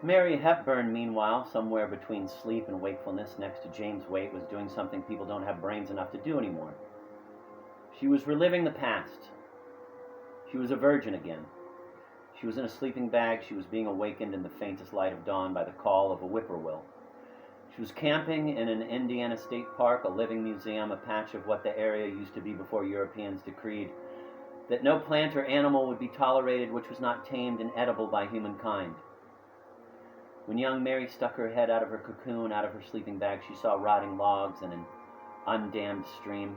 Mary Hepburn, meanwhile, somewhere between sleep and wakefulness next to James Waite, was doing something people don't have brains enough to do anymore. She was reliving the past. She was a virgin again. She was in a sleeping bag. She was being awakened in the faintest light of dawn by the call of a whippoorwill. She was camping in an Indiana state park, a living museum, a patch of what the area used to be before Europeans decreed that no plant or animal would be tolerated which was not tamed and edible by humankind. When young Mary stuck her head out of her cocoon, out of her sleeping bag, she saw rotting logs and an undammed stream.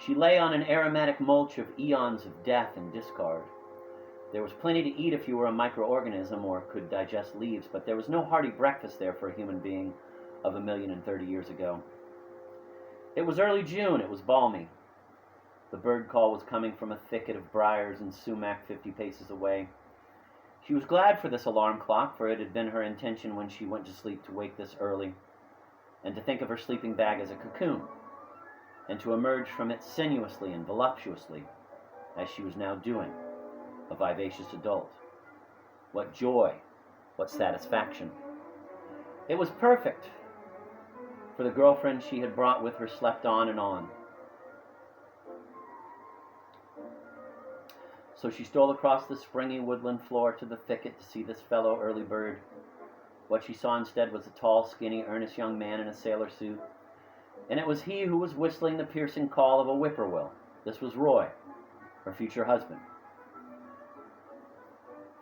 She lay on an aromatic mulch of eons of death and discard. There was plenty to eat if you were a microorganism or could digest leaves, but there was no hearty breakfast there for a human being of 1,030 years ago. It was early June. It was balmy. The bird call was coming from a thicket of briars and sumac 50 paces away. She was glad for this alarm clock, for it had been her intention when she went to sleep to wake this early, and to think of her sleeping bag as a cocoon, and to emerge from it sinuously and voluptuously, as she was now doing, a vivacious adult. What joy, what satisfaction. It was perfect, for the girlfriend she had brought with her slept on and on. So she stole across the springy woodland floor to the thicket to see this fellow early bird. What she saw instead was a tall, skinny, earnest young man in a sailor suit, and it was he who was whistling the piercing call of a whippoorwill. This was Roy, her future husband.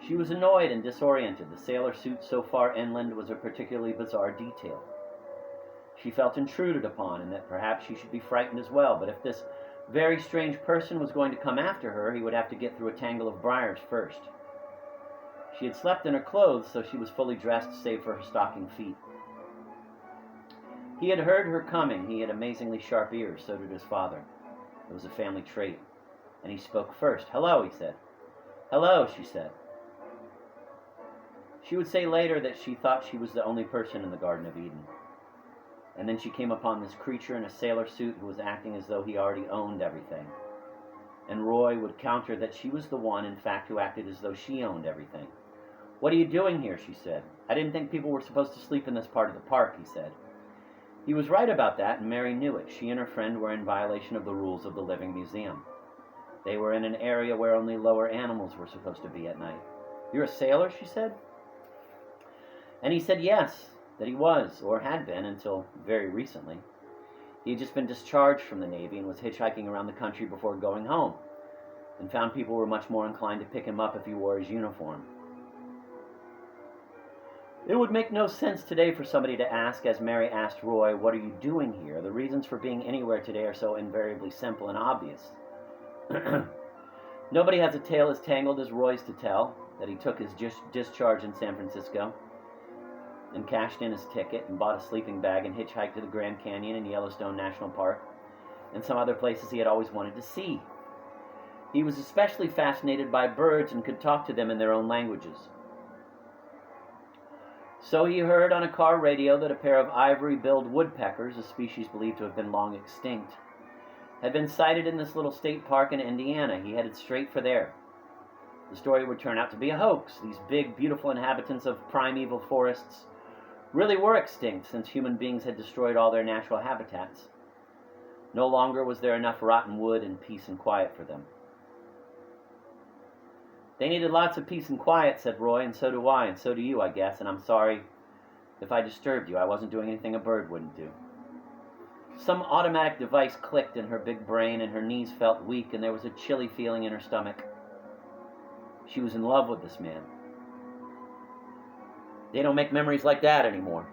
She was annoyed and disoriented. The sailor suit so far inland was a particularly bizarre detail. She felt intruded upon, and that perhaps she should be frightened as well, but if this very strange person was going to come after her, he would have to get through a tangle of briars first. She had slept in her clothes, so she was fully dressed save for her stocking feet. He had heard her coming. He had amazingly sharp ears, so did his father. It was a family trait. And he spoke first. "Hello," he said. "Hello," she said. She would say later that she thought she was the only person in the Garden of Eden. And then she came upon this creature in a sailor suit who was acting as though he already owned everything. And Roy would counter that she was the one, in fact, who acted as though she owned everything. "What are you doing here?" she said. "I didn't think people were supposed to sleep in this part of the park," he said. He was right about that, and Mary knew it. She and her friend were in violation of the rules of the living museum. They were in an area where only lower animals were supposed to be at night. "You're a sailor?" she said. And he said yes, that he was, or had been until very recently. He had just been discharged from the Navy and was hitchhiking around the country before going home, and found people were much more inclined to pick him up if he wore his uniform. It would make no sense today for somebody to ask, as Mary asked Roy, "What are you doing here?" The reasons for being anywhere today are so invariably simple and obvious. Nobody has a tale as tangled as Roy's to tell, that he took his discharge in San Francisco and cashed in his ticket and bought a sleeping bag and hitchhiked to the Grand Canyon and Yellowstone National Park and some other places he had always wanted to see. He was especially fascinated by birds and could talk to them in their own languages. So he heard on a car radio that a pair of ivory-billed woodpeckers, a species believed to have been long extinct, had been sighted in this little state park in Indiana. He headed straight for there. The story would turn out to be a hoax. These big, beautiful inhabitants of primeval forests really were extinct since human beings had destroyed all their natural habitats. No longer was there enough rotten wood and peace and quiet for them. "They needed lots of peace and quiet," said Roy, "and so do I, and so do you, I guess, and I'm sorry if I disturbed you. I wasn't doing anything a bird wouldn't do." Some automatic device clicked in her big brain, and her knees felt weak, and there was a chilly feeling in her stomach. She was in love with this man. "They don't make memories like that anymore."